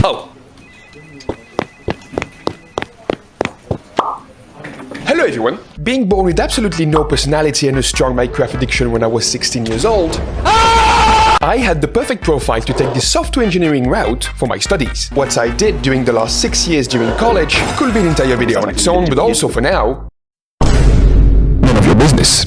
Oh. Hello everyone! Being born with absolutely no personality and a strong Minecraft addiction when I was 16 years old, I had the perfect profile to take the software engineering route for my studies. What I did during the last 6 years during college could be an entire video on its own, but also for now, none of your business.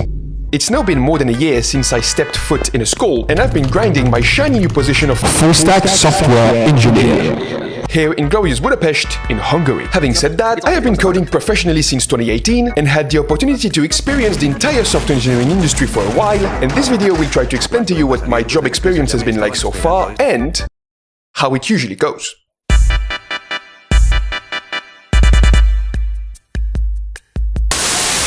It's now been more than a year since I stepped foot in a school, and I've been grinding my shiny new position of full-stack software engineer here in glorious Budapest, in Hungary. Having said that, I have been coding professionally since 2018 and had the opportunity to experience the entire software engineering industry for a while, and this video will try to explain to you what my job experience has been like so far and how it usually goes.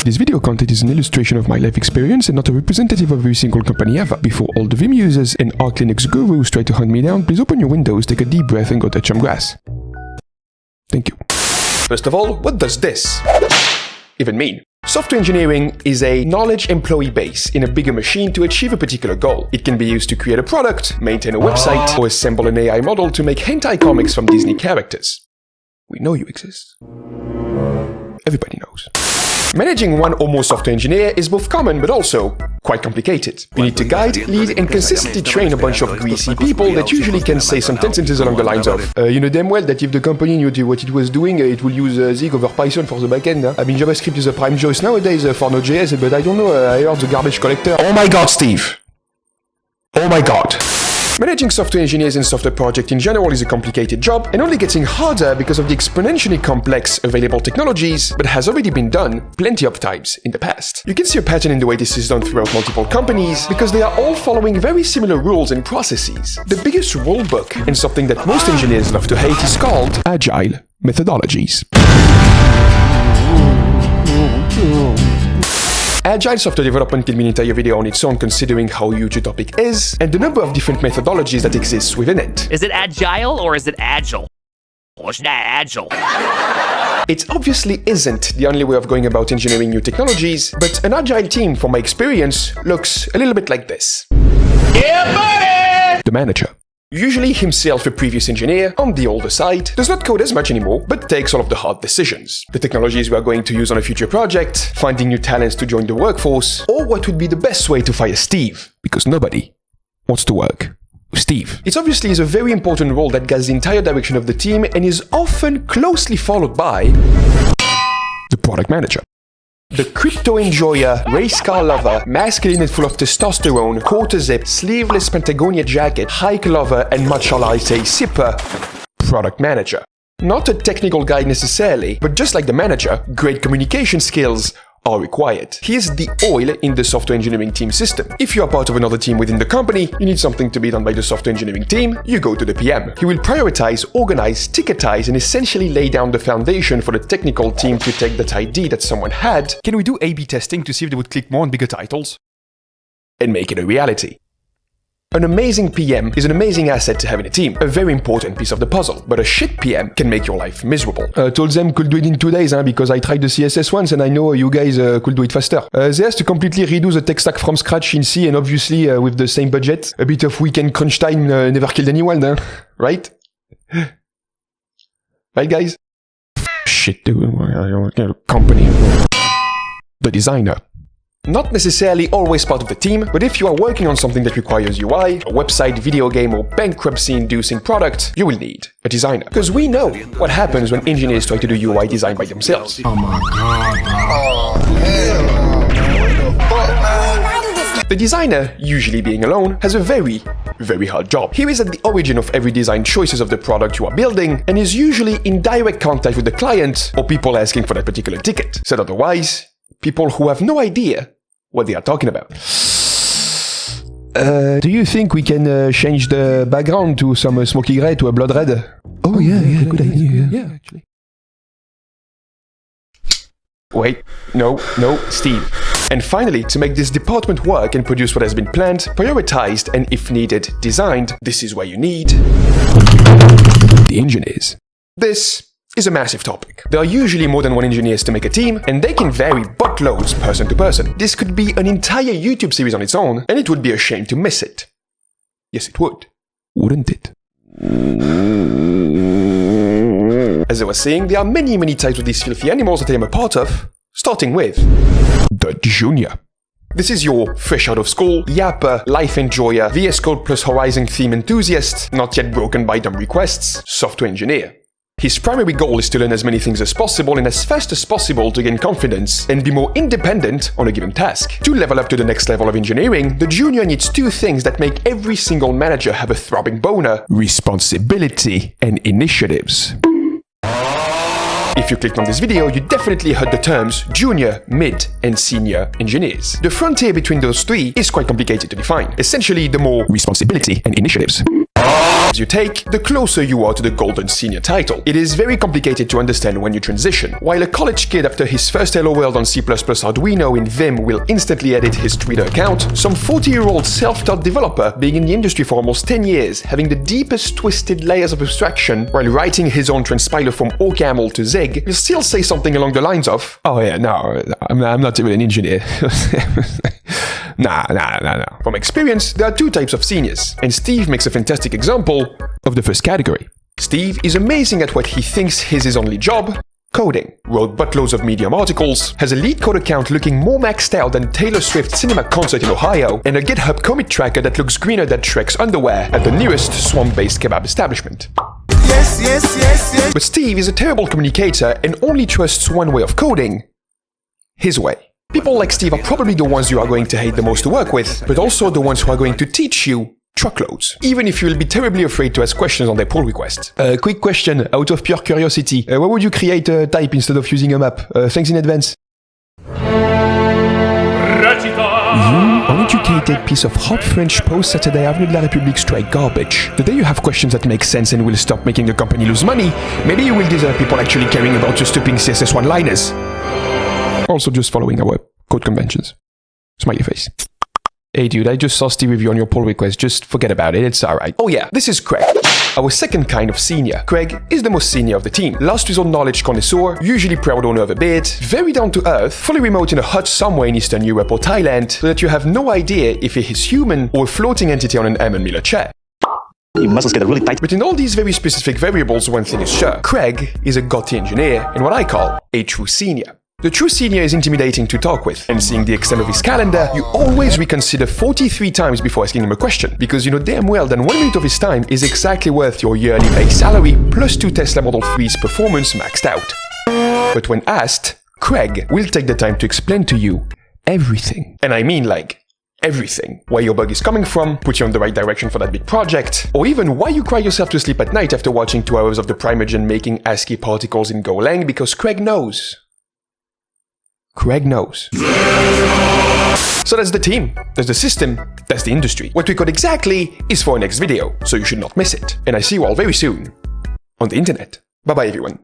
This video content is an illustration of my life experience and not a representative of every single company ever. Before all the Vim users and Arch Linux gurus try to hunt me down, please open your windows, take a deep breath and go touch some grass. Thank you. First of all, what does this even mean? Software engineering is a knowledge employee base in a bigger machine to achieve a particular goal. It can be used to create a product, maintain a website, or assemble an AI model to make hentai comics from Disney characters. We know you exist. Everybody knows. Managing one or more software engineer is both common but also quite complicated. You need to guide, lead, and consistently train a bunch of greasy people that usually can say some sentences along the lines of you know damn well that if the company knew what it was doing, it will use Zig over Python for the backend. I mean, JavaScript is a prime choice nowadays for Node.js, but I don't know, I heard the garbage collector. Oh my god, Steve! Oh my god. Managing software engineers and software projects in general is a complicated job and only getting harder because of the exponentially complex available technologies, but has already been done plenty of times in the past. You can see a pattern in the way this is done throughout multiple companies because they are all following very similar rules and processes. The biggest rule book and something that most engineers love to hate is called agile methodologies. Agile software development can be an entire video on its own considering how huge the topic is, and the number of different methodologies that exist within it. Is it agile or is it agile? Or is it agile? It obviously isn't the only way of going about engineering new technologies, but an agile team, from my experience, looks a little bit like this. Yeah, buddy! The manager. Usually himself a previous engineer, on the older side, does not code as much anymore, but takes all of the hard decisions. The technologies we are going to use on a future project, finding new talents to join the workforce, or what would be the best way to fire Steve, because nobody wants to work with Steve. It obviously is a very important role that guides the entire direction of the team and is often closely followed by the product manager. The crypto enjoyer, race car lover, masculine and full of testosterone, quarter zip, sleeveless Patagonia jacket, hike lover, and matcha latte sipper, product manager. Not a technical guy necessarily, but just like the manager, great communication skills are required. He is the oil in the software engineering team system. If you are part of another team within the company, you need something to be done by the software engineering team, you go to the PM. He will prioritize, organize, ticketize, and essentially lay down the foundation for the technical team to take that idea that someone had. Can we do A/B testing to see if they would click more on bigger titles? And make it a reality. An amazing PM is an amazing asset to have in a team, a very important piece of the puzzle, but a shit PM can make your life miserable. Told them could do it in 2 days, because I tried the CSS once and I know you guys could do it faster. They has to completely redo the tech stack from scratch in C and obviously with the same budget. A bit of weekend crunch time never killed anyone, right? Right, guys? Shit, dude. Company. The designer. Not necessarily always part of the team, but if you are working on something that requires UI, a website, video game, or bankruptcy-inducing product, you will need a designer. Because we know what happens when engineers try to do UI design by themselves. Oh my god. Oh, hell. The designer, usually being alone, has a very hard job. He is at the origin of every design choices of the product you are building, and is usually in direct contact with the client or people asking for that particular ticket. Said otherwise, people who have no idea what they are talking about. Do you think we can change the background to some smoky gray to a blood red? Oh yeah, good idea. Yeah, actually. Wait, no, Steve. And finally, to make this department work and produce what has been planned, prioritized, and if needed, designed, this is where you need the engineers. This is a massive topic. There are usually more than one engineers to make a team, and they can vary buttloads person to person. This could be an entire YouTube series on its own, and it would be a shame to miss it. Yes, it would. Wouldn't it? As I was saying, there are many types of these filthy animals that I am a part of, starting with the Junior. This is your fresh out of school, yapper, life enjoyer, VS Code plus Horizon theme enthusiast, not yet broken by dumb requests, software engineer. His primary goal is to learn as many things as possible and as fast as possible to gain confidence and be more independent on a given task. To level up to the next level of engineering, the Junior needs two things that make every single manager have a throbbing boner: responsibility and initiatives. If you clicked on this video, you definitely heard the terms junior, mid, and senior engineers. The frontier between those three is quite complicated to define. Essentially, the more responsibility and initiatives you take, the closer you are to the golden senior title. It is very complicated to understand when you transition. While a college kid after his first Hello World on C++ Arduino in Vim will instantly edit his Twitter account, some 40-year-old self-taught developer being in the industry for almost 10 years, having the deepest twisted layers of abstraction while writing his own transpiler from OCaml to Zig, will still say something along the lines of, "Oh yeah, no, I'm not even an engineer." Nah. From experience, there are two types of seniors, and Steve makes a fantastic example of the first category. Steve is amazing at what he thinks is his only job: coding. Wrote buttloads of Medium articles, has a lead code account looking more maxed out than Taylor Swift's cinema concert in Ohio, and a GitHub commit tracker that looks greener than Shrek's underwear at the nearest swamp-based kebab establishment. Yes. But Steve is a terrible communicator and only trusts one way of coding: his way. People like Steve are probably the ones you are going to hate the most to work with, but also the ones who are going to teach you truckloads, even if you will be terribly afraid to ask questions on their pull request. Quick question, out of pure curiosity, why would you create a type instead of using a map? Thanks in advance. You, uneducated piece of hot French post-Saturday Avenue de la République strike garbage. The day you have questions that make sense and will stop making the company lose money, maybe you will deserve people actually caring about your stupid CSS one-liners. Also just following our code conventions. Smiley face. Hey dude, I just saw Steve review on your pull request, just forget about it, it's alright. Oh yeah, this is Craig, our second kind of senior. Craig is the most senior of the team. Last resort knowledge connoisseur, usually proud owner of a beard, very down to earth, fully remote in a hut somewhere in Eastern Europe or Thailand, so that you have no idea if he is human or a floating entity on an Eamon Miller chair. Your muscles get really tight. But in all these very specific variables, one thing is sure. Craig is a gothy engineer and what I call a true senior. The true senior is intimidating to talk with, and seeing the extent of his calendar, you always reconsider 43 times before asking him a question, because you know damn well that 1 minute of his time is exactly worth your yearly base salary plus 2 Tesla Model 3's performance maxed out. But when asked, Craig will take the time to explain to you everything. And I mean like everything. Where your bug is coming from, put you on the right direction for that big project, or even why you cry yourself to sleep at night after watching 2 hours of the Primeagen making ASCII particles in Golang, because Craig knows. Craig knows. So that's the team, that's the system, that's the industry. What we code exactly is for our next video, so you should not miss it. And I see you all very soon on the internet. Bye bye everyone.